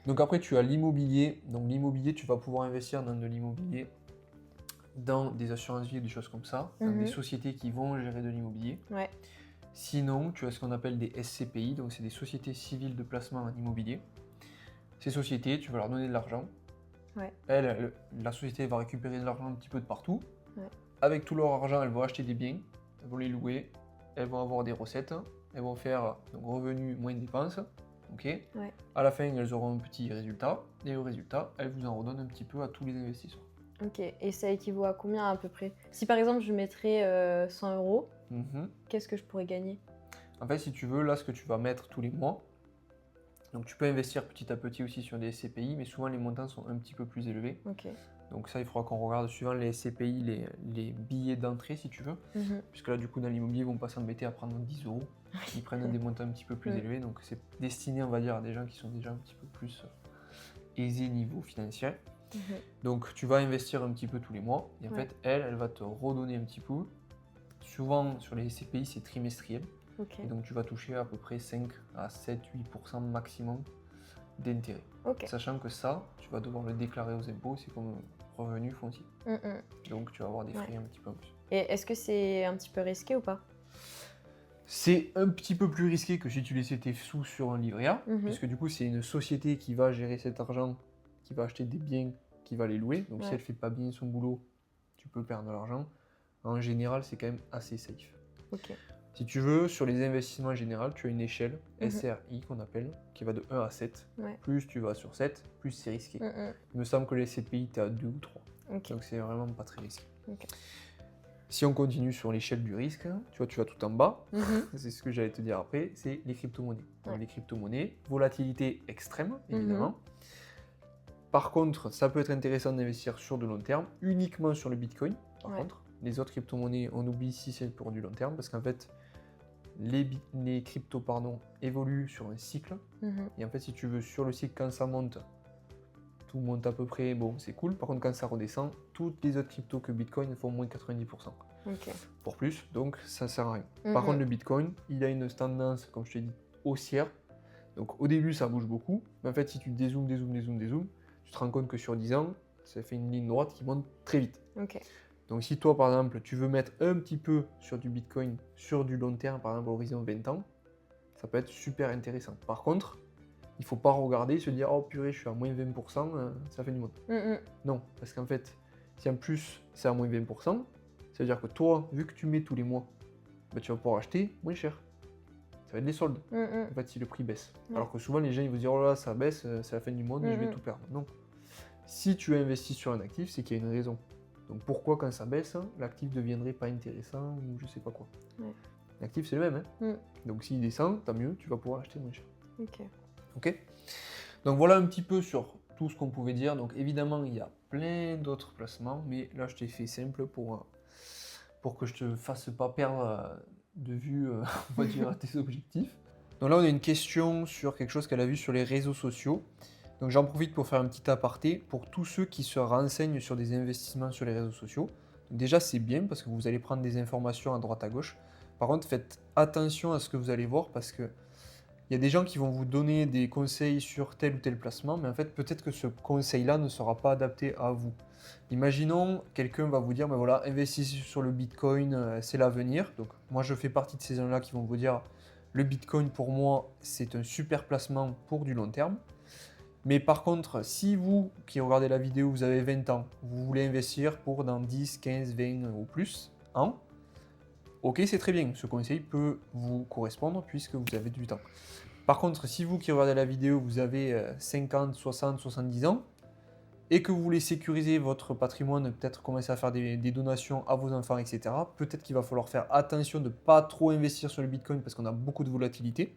Donc après, tu as l'immobilier. Donc l'immobilier, tu vas pouvoir investir dans de l'immobilier, dans des assurances vie, des choses comme ça, dans des sociétés qui vont gérer de l'immobilier. Ouais. Sinon, tu as ce qu'on appelle des SCPI, donc c'est des sociétés civiles de placement en immobilier. Ces sociétés, tu vas leur donner de l'argent. Ouais. La société va récupérer de l'argent un petit peu de partout. Ouais. Avec tout leur argent, elles vont acheter des biens, elles vont les louer, elles vont avoir des recettes, elles vont faire donc revenus moins dépenses. Ok. Ouais. À la fin, elles auront un petit résultat, et le résultat, elles vous en redonnent un petit peu à tous les investisseurs. Ok. Et ça équivaut à combien à peu près? Si par exemple je mettrais 100 €, qu'est-ce que je pourrais gagner? En fait, si tu veux, là, ce que tu vas mettre tous les mois, donc tu peux investir petit à petit aussi sur des SCPI, mais souvent les montants sont un petit peu plus élevés. Ok. Donc ça, il faudra qu'on regarde suivant les SCPI, les billets d'entrée, si tu veux. Mhm. Puisque là, du coup, dans l'immobilier, ils vont pas s'embêter à prendre 10 €. Ils prennent des montants un petit peu plus élevés. Donc c'est destiné, on va dire, à des gens qui sont déjà un petit peu plus aisés niveau financier. Mhm. Donc tu vas investir un petit peu tous les mois. Et en Ouais. fait, elle va te redonner un petit peu. Souvent, sur les SCPI, c'est trimestriel. Ok. Et donc tu vas toucher à peu près 5 à 7-8% maximum d'intérêt. Ok. Sachant que ça, tu vas devoir le déclarer aux impôts, c'est comme revenu foncier. Mhm. Donc tu vas avoir des frais un petit peu en plus. Et est-ce que c'est un petit peu risqué ou pas? C'est un petit peu plus risqué que si tu laissais tes sous sur un livret A, Mhm. puisque du coup c'est une société qui va gérer cet argent, qui va acheter des biens, qui va les louer. Donc si Ouais. elle fait pas bien son boulot, tu peux perdre de l'argent. En général, c'est quand même assez safe. Ok. Si tu veux, sur les investissements en général, tu as une échelle Mhm. SRI qu'on appelle, qui va de 1 à 7. Ouais. Plus tu vas sur 7, plus c'est risqué. Mhm. Il me semble que les CPI, tu es à 2 ou 3. Ok. Donc c'est vraiment pas très risqué. Ok. Si on continue sur l'échelle du risque, tu vois, tu vas tout en bas. Mhm. C'est ce que j'allais te dire après, c'est les crypto-monnaies. Donc Ouais. les crypto-monnaies, volatilité extrême, Mhm. évidemment. Par contre, ça peut être intéressant d'investir sur de long terme, uniquement sur le Bitcoin. Par Ouais. contre, les autres crypto-monnaies, on oublie si c'est pour du long terme, parce qu'en fait, les cryptos évoluent sur un cycle. Mhm. Et en fait, si tu veux, sur le cycle, quand ça monte, tout monte à peu près, bon, c'est cool. Par contre, quand ça redescend, toutes les autres cryptos que Bitcoin font moins 90%. Ok. Pour plus, donc ça sert à rien. Mhm. Par contre, le Bitcoin, il a une tendance, comme je t'ai dit, haussière. Donc au début, ça bouge beaucoup. Mais en fait, si tu dézoomes, tu te rends compte que sur 10 ans, ça fait une ligne droite qui monte très vite. Ok. Donc si toi, par exemple, tu veux mettre un petit peu sur du Bitcoin sur du long terme, par exemple, à horizon 20 ans, ça peut être super intéressant. Par contre, il ne faut pas regarder et se dire « Oh purée, je suis à moins 20%, ça fait du monde. Mhm. » Non, parce qu'en fait, si en plus c'est à moins 20%, ça veut dire que toi, vu que tu mets tous les mois, bah, tu vas pouvoir acheter moins cher. Ça va être des soldes, Mhm. en fait, si le prix baisse. Ouais. Alors que souvent, les gens ils vont se dire « Oh là, ça baisse, c'est la fin du monde, je vais tout perdre. » Non. Si tu investis sur un actif, c'est qu'il y a une raison. Donc pourquoi quand ça baisse, l'actif ne deviendrait pas intéressant ou je sais pas quoi. Ouais. L'actif c'est le même. Donc s'il descend, tant mieux, tu vas pouvoir acheter moins cher. Ok. Donc voilà un petit peu sur tout ce qu'on pouvait dire. Donc évidemment, il y a plein d'autres placements, mais là je t'ai fait simple pour que je te fasse pas perdre de vue, on va dire, tes objectifs. Donc là, on a une question sur quelque chose qu'elle a vu sur les réseaux sociaux. Donc j'en profite pour faire un petit aparté pour tous ceux qui se renseignent sur des investissements sur les réseaux sociaux. Donc déjà, c'est bien parce que vous allez prendre des informations à droite à gauche. Par contre, faites attention à ce que vous allez voir parce que il y a des gens qui vont vous donner des conseils sur tel ou tel placement, mais en fait, peut-être que ce conseil-là ne sera pas adapté à vous. Imaginons, quelqu'un va vous dire, ben voilà, investissez sur le Bitcoin, c'est l'avenir. Donc moi, je fais partie de ces gens-là qui vont vous dire, le Bitcoin, pour moi, c'est un super placement pour du long terme. Mais par contre, si vous qui regardez la vidéo, vous avez 20 ans, vous voulez investir pour dans 10, 15, 20 ou plus ans, ok, c'est très bien, ce conseil peut vous correspondre puisque vous avez du temps. Par contre, si vous qui regardez la vidéo, vous avez 50, 60, 70 ans, et que vous voulez sécuriser votre patrimoine, peut-être commencer à faire des donations à vos enfants, etc., peut-être qu'il va falloir faire attention de ne pas trop investir sur le Bitcoin parce qu'on a beaucoup de volatilité,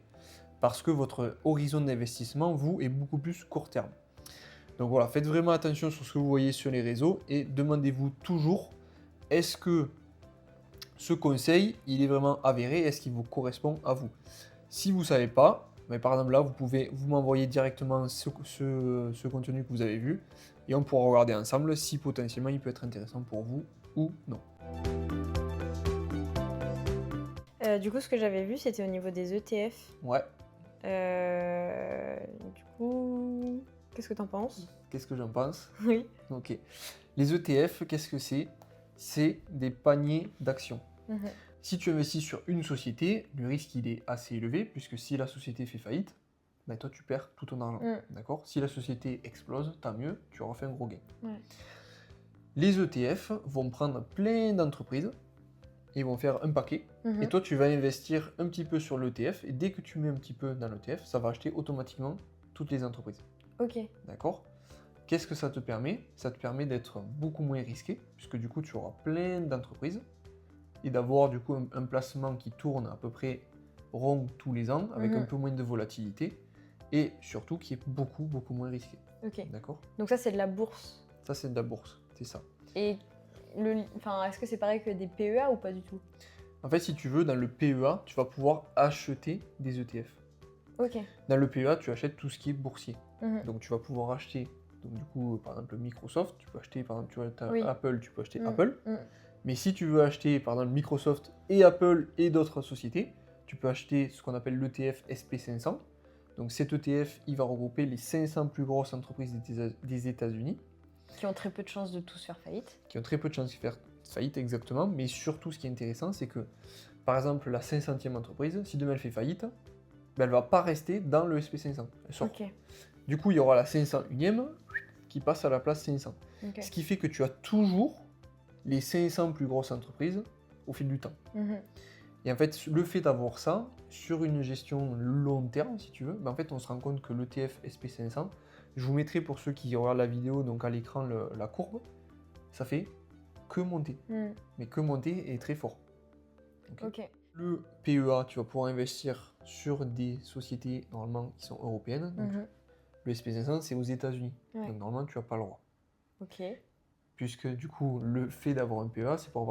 parce que votre horizon d'investissement, vous, est beaucoup plus court terme. Donc voilà, faites vraiment attention sur ce que vous voyez sur les réseaux et demandez-vous toujours, est-ce que ce conseil, il est vraiment avéré, est-ce qu'il vous correspond à vous? Si vous ne savez pas, mais par exemple là, vous pouvez vous m'envoyer directement ce contenu que vous avez vu et on pourra regarder ensemble si potentiellement il peut être intéressant pour vous ou non. Du coup, ce que j'avais vu, c'était au niveau des ETF. Ouais. Du coup, qu'est-ce que t'en penses? Qu'est-ce que j'en pense? Oui. Ok. Les ETF, qu'est-ce que c'est? C'est des paniers d'actions. Si tu investis sur une société, le risque il est assez élevé, puisque si la société fait faillite, ben toi tu perds tout ton argent. D'accord? Si la société explose, tant mieux, tu auras fait un gros gain. Ouais. Les ETF vont prendre plein d'entreprises, et vont faire un paquet, et toi tu vas investir un petit peu sur l'ETF, et dès que tu mets un petit peu dans l'ETF, ça va acheter automatiquement toutes les entreprises. Ok. D'accord? Qu'est-ce que ça te permet? Ça te permet d'être beaucoup moins risqué, puisque du coup tu auras plein d'entreprises, et d'avoir du coup un placement qui tourne à peu près rond tous les ans, avec un peu moins de volatilité, et surtout qui est beaucoup moins risqué. Ok. D'accord? Donc ça, c'est de la bourse. Ça c'est de la bourse, c'est ça. Et est-ce que c'est pareil que des PEA ou pas du tout? En fait, si tu veux, dans le PEA, tu vas pouvoir acheter des ETF. Ok. Dans le PEA, tu achètes tout ce qui est boursier. Mhm. Donc tu vas pouvoir acheter, donc du coup, par exemple Microsoft, tu peux acheter, par exemple, tu as Oui. Apple, tu peux acheter Mhm. Apple. Mhm. Mais si tu veux acheter, par exemple, Microsoft et Apple et d'autres sociétés, tu peux acheter ce qu'on appelle l'ETF SP500. Donc cet ETF, il va regrouper les 500 plus grosses entreprises des États-Unis. Qui ont très peu de chances de tous faire faillite. Qui ont très peu de chances de faire faillite, exactement. Mais surtout, ce qui est intéressant, c'est que, par exemple, la 500e entreprise, si demain elle fait faillite, ben, elle ne va pas rester dans le SP500. Elle sort. Ok. Du coup, il y aura la 501e qui passe à la place 500. Ok. Ce qui fait que tu as toujours les 500 plus grosses entreprises au fil du temps. Et en fait, le fait d'avoir ça, sur une gestion long terme, si tu veux, ben en fait, on se rend compte que l'ETF SP500, je vous mettrai pour ceux qui regardent la vidéo, donc à l'écran, la courbe, ça fait que monter. Mais que monter et très fort. Ok. Le PEA, tu vas pouvoir investir sur des sociétés normalement qui sont européennes. Donc, le SP500, c'est aux États-Unis. Ouais. Donc normalement, tu n'as pas le droit. Ok. Puisque du coup, le fait d'avoir un PEA, c'est pour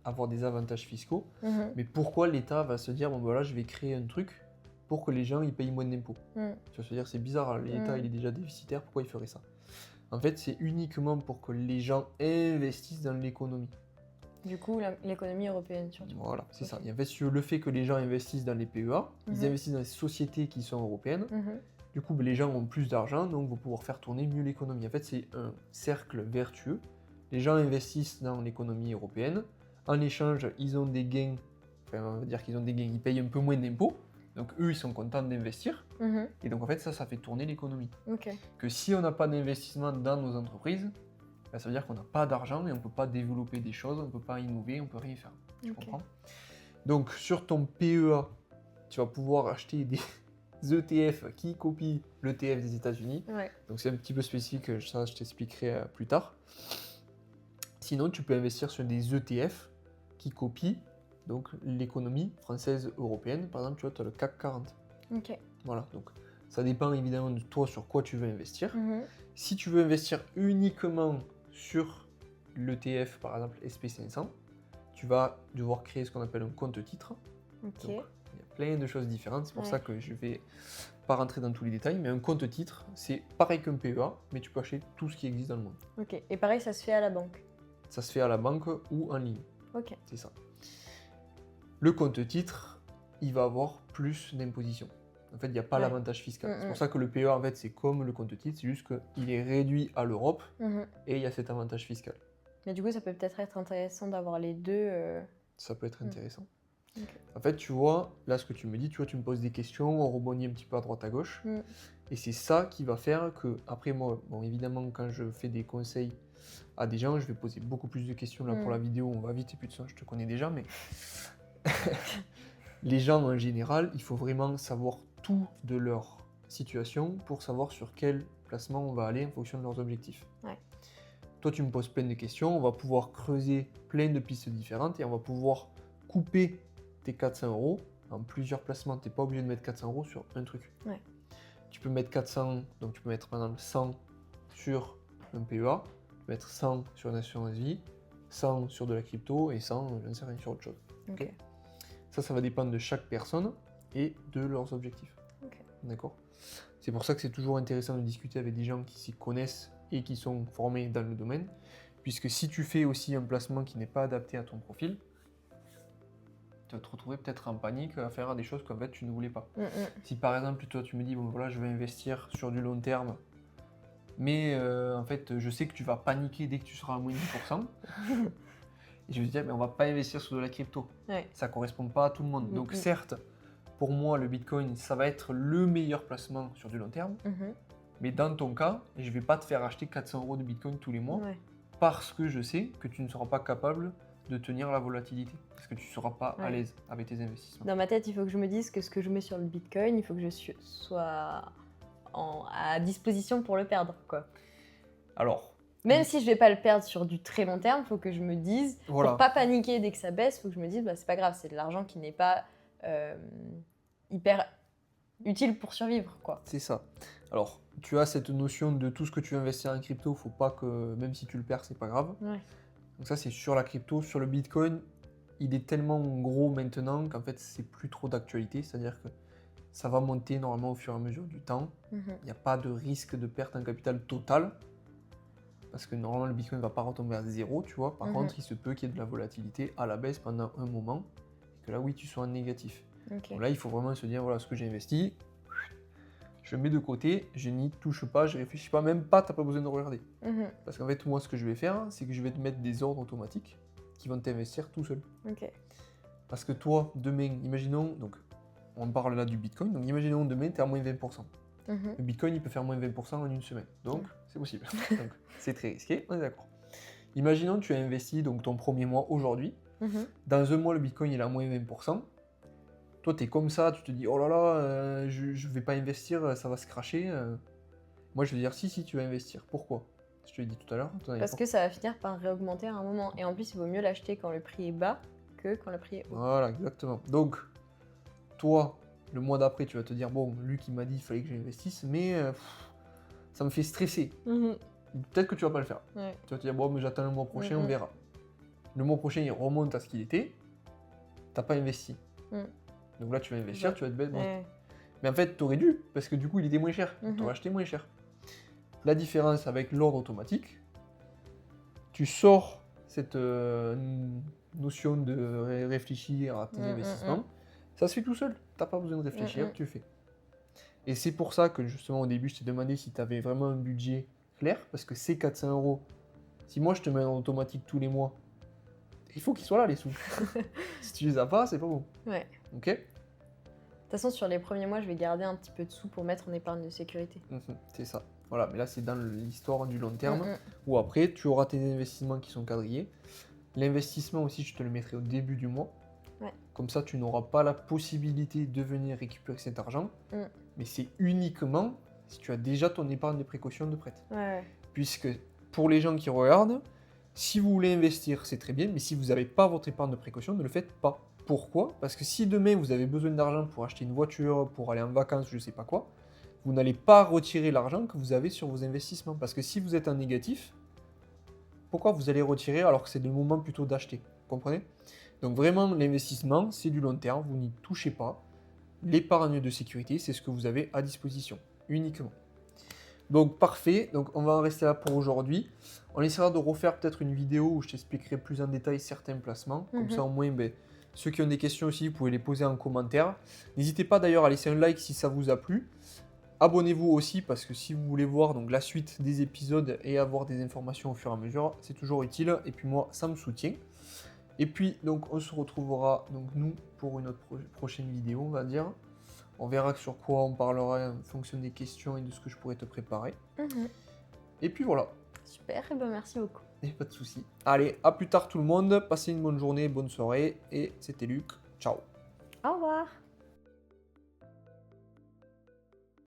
avoir des avantages fiscaux. Mais pourquoi l'État va se dire, bon voilà, je vais créer un truc pour que les gens ils payent moins d'impôts? Tu vas se dire, c'est bizarre, l'État il est déjà déficitaire, pourquoi il ferait ça? En fait, c'est uniquement pour que les gens investissent dans l'économie. Du coup, l'économie européenne surtout. Voilà, c'est ça. Ok. Et en fait, sur le fait que les gens investissent dans les PEA, ils Mhm. investissent dans les sociétés qui sont européennes. Mhm. Du coup, les gens ont plus d'argent, donc vont pouvoir faire tourner mieux l'économie. En fait, c'est un cercle vertueux. Les gens investissent dans l'économie européenne. En échange, ils ont des gains. Enfin, on va dire qu'ils ont des gains. Ils payent un peu moins d'impôts. Donc, eux, ils sont contents d'investir. Mhm. Et donc, en fait, ça fait tourner l'économie. Ok. Que si on n'a pas d'investissement dans nos entreprises, ben, ça veut dire qu'on n'a pas d'argent et on ne peut pas développer des choses, on ne peut pas innover, on ne peut rien faire. Tu Ok. comprends? Donc, sur ton PEA, tu vas pouvoir acheter des ETF qui copient l'ETF des États-Unis. Ouais. Donc, c'est un petit peu spécifique, ça, je t'expliquerai plus tard. Sinon, tu peux investir sur des ETF qui copient donc l'économie française européenne. Par exemple, tu vois, tu as le CAC 40. Ok. Voilà, donc ça dépend évidemment de toi sur quoi tu veux investir. Mhm. Si tu veux investir uniquement sur l'ETF, par exemple SP500, tu vas devoir créer ce qu'on appelle un compte titre. Ok. Donc, il y a plein de choses différentes, c'est pour Ouais. ça que je vais pas rentrer dans tous les détails, mais un compte titre, c'est pareil qu'un PEA, mais tu peux acheter tout ce qui existe dans le monde. Ok. Et pareil, ça se fait à la banque. Ça se fait à la banque ou en ligne, Ok. c'est ça. Le compte titre, il va avoir plus d'imposition. En fait, il n'y a pas Ouais. l'avantage fiscal. C'est Mhm. pour ça que le PEA, en fait, c'est comme le compte titre, c'est juste qu'il est réduit à l'Europe Mhm. et il y a cet avantage fiscal. Mais du coup, ça peut peut-être être intéressant d'avoir les deux. Ça peut être intéressant. Ok. En fait, tu vois, là, ce que tu me dis, tu vois, tu me poses des questions, on rebondit un petit peu à droite à gauche. Mm. Et c'est ça qui va faire que, après moi, bon, évidemment, quand je fais des conseils à des gens, je vais poser beaucoup plus de questions. Là, pour la vidéo, on va vite, et puis de ça, je te connais déjà, mais les gens, en général, il faut vraiment savoir tout de leur situation pour savoir sur quel placement on va aller en fonction de leurs objectifs. Ouais. Toi, tu me poses plein de questions, on va pouvoir creuser plein de pistes différentes et on va pouvoir couper tes 400 euros en plusieurs placements. Tu n'es pas obligé de mettre 400 euros sur un truc. Ouais. Tu peux mettre 400, donc tu peux mettre par exemple 100 sur un PEA, tu peux mettre 100 sur une assurance vie, 100 sur de la crypto et 100, je ne sais rien, sur autre chose. Ok. Ça va dépendre de chaque personne et de leurs objectifs. Ok. D'accord? C'est pour ça que c'est toujours intéressant de discuter avec des gens qui s'y connaissent et qui sont formés dans le domaine, puisque si tu fais aussi un placement qui n'est pas adapté à ton profil, tu vas te retrouver peut-être en panique à faire des choses qu'en fait tu ne voulais pas. Si par exemple toi tu me dis bon voilà je vais investir sur du long terme, mais en fait je sais que tu vas paniquer dès que tu seras à moins de 10%, et je vais te dire mais on va pas investir sur de la crypto. Ouais. Ça correspond pas à tout le monde. Donc Mhm. certes, pour moi le Bitcoin ça va être le meilleur placement sur du long terme, Mhm. mais dans ton cas, je vais pas te faire acheter 400 euros de Bitcoin tous les mois Ouais. parce que je sais que tu ne seras pas capable de tenir la volatilité, parce que tu ne seras pas à Ouais. l'aise avec tes investissements. Dans ma tête, il faut que je me dise que ce que je mets sur le Bitcoin, il faut que je sois à disposition pour le perdre, quoi. Alors, Même si je vais pas le perdre sur du très long terme, il faut que je me dise, voilà, pour pas paniquer dès que ça baisse, il faut que je me dise, bah, c'est pas grave, c'est de l'argent qui n'est pas hyper utile pour survivre, quoi. c'est ça. Alors, tu as cette notion de tout ce que tu investis en crypto, faut pas que, même si tu le perds, c'est pas grave. Ouais. Donc ça, c'est sur la crypto. Sur le Bitcoin, il est tellement gros maintenant qu'en fait, c'est plus trop d'actualité, c'est-à-dire que ça va monter normalement au fur et à mesure du temps. Mhm. Il n'y a pas de risque de perte en capital total, parce que normalement le Bitcoin ne va pas retomber à zéro, tu vois. Par Mhm. contre, il se peut qu'il y ait de la volatilité à la baisse pendant un moment, et que là, oui, tu sois en négatif. Ok. Donc là, il faut vraiment se dire, voilà, ce que j'ai investi, je le mets de côté, je n'y touche pas, je réfléchis pas, même pas, tu n'as pas besoin de regarder. Mhm. Parce qu'en fait, moi, ce que je vais faire, c'est que je vais te mettre des ordres automatiques qui vont t'investir tout seul. Ok. Parce que toi, demain, imaginons, donc on parle là du Bitcoin, donc imaginons demain, tu es à moins 20%. Mhm. Le Bitcoin, il peut faire moins 20% en une semaine. Donc, c'est possible. Donc, c'est très risqué, on est d'accord. Imaginons que tu as investi donc, ton premier mois aujourd'hui. Mhm. Dans un mois, le Bitcoin il est à moins 20%. Toi, tu es comme ça, tu te dis, oh là là, je ne vais pas investir, ça va se cracher. Moi, je vais dire, si, tu vas investir. Pourquoi? Je te l'ai dit tout à l'heure. Parce que ça va finir par réaugmenter à un moment. Et en plus, il vaut mieux l'acheter quand le prix est bas que quand le prix est haut. Voilà, exactement. Donc, toi, le mois d'après, tu vas te dire, bon, Luc, il m'a dit qu'il fallait que j'investisse, mais ça me fait stresser. Mhm. Peut-être que tu vas pas le faire. Ouais. Tu vas te dire, bon, mais j'attends le mois prochain, Mhm. on verra. Le mois prochain, il remonte à ce qu'il était. T'as pas investi. Mhm. Donc là, tu vas investir, Ouais. tu vas te bête. Bon. Ouais. Mais en fait, t'aurais dû, parce que du coup, il était moins cher. Mhm. T'aurais acheté moins cher. la différence avec l'ordre automatique. Tu sors cette notion de réfléchir à tes investissements. Ça se fait tout seul. T'as pas besoin de réfléchir, tu le fais. Et c'est pour ça que justement au début, je t'ai demandé si tu avais vraiment un budget clair, parce que ces 400 euros, si moi je te mets en automatique tous les mois, il faut qu'ils soient là les sous. Si tu les as pas, c'est pas bon. Ouais. Ok? De toute façon, sur les premiers mois, je vais garder un petit peu de sous pour mettre en épargne de sécurité. C'est ça. Voilà, mais là c'est dans l'histoire du long terme, où après tu auras tes investissements qui sont quadrillés. L'investissement aussi, je te le mettrai au début du mois. Ouais. Comme ça, tu n'auras pas la possibilité de venir récupérer cet argent. Mais c'est uniquement si tu as déjà ton épargne de précaution de prête. Ouais. Puisque pour les gens qui regardent, si vous voulez investir, c'est très bien, mais si vous n'avez pas votre épargne de précaution, ne le faites pas. Pourquoi? Parce que si demain vous avez besoin d'argent pour acheter une voiture, pour aller en vacances, je ne sais pas quoi, vous n'allez pas retirer l'argent que vous avez sur vos investissements. Parce que si vous êtes en négatif, pourquoi vous allez retirer alors que c'est le moment plutôt d'acheter? Vous comprenez? Donc vraiment, l'investissement, c'est du long terme, vous n'y touchez pas. L'épargne de sécurité, c'est ce que vous avez à disposition, uniquement. Donc parfait, donc on va en rester là pour aujourd'hui. On essaiera de refaire peut-être une vidéo où je t'expliquerai plus en détail certains placements. Comme ça au moins, ceux qui ont des questions aussi, vous pouvez les poser en commentaire. N'hésitez pas d'ailleurs à laisser un like si ça vous a plu. Abonnez-vous aussi parce que si vous voulez voir donc, la suite des épisodes et avoir des informations au fur et à mesure, c'est toujours utile. Et puis moi, ça me soutient. Et puis donc on se retrouvera donc nous pour une autre prochaine vidéo, on va dire. On verra sur quoi on parlera en fonction des questions et de ce que je pourrais te préparer. Et puis voilà. Super, et ben merci beaucoup. Et pas de soucis. Allez, à plus tard tout le monde. Passez une bonne journée, bonne soirée. Et c'était Luc. Ciao. Au revoir.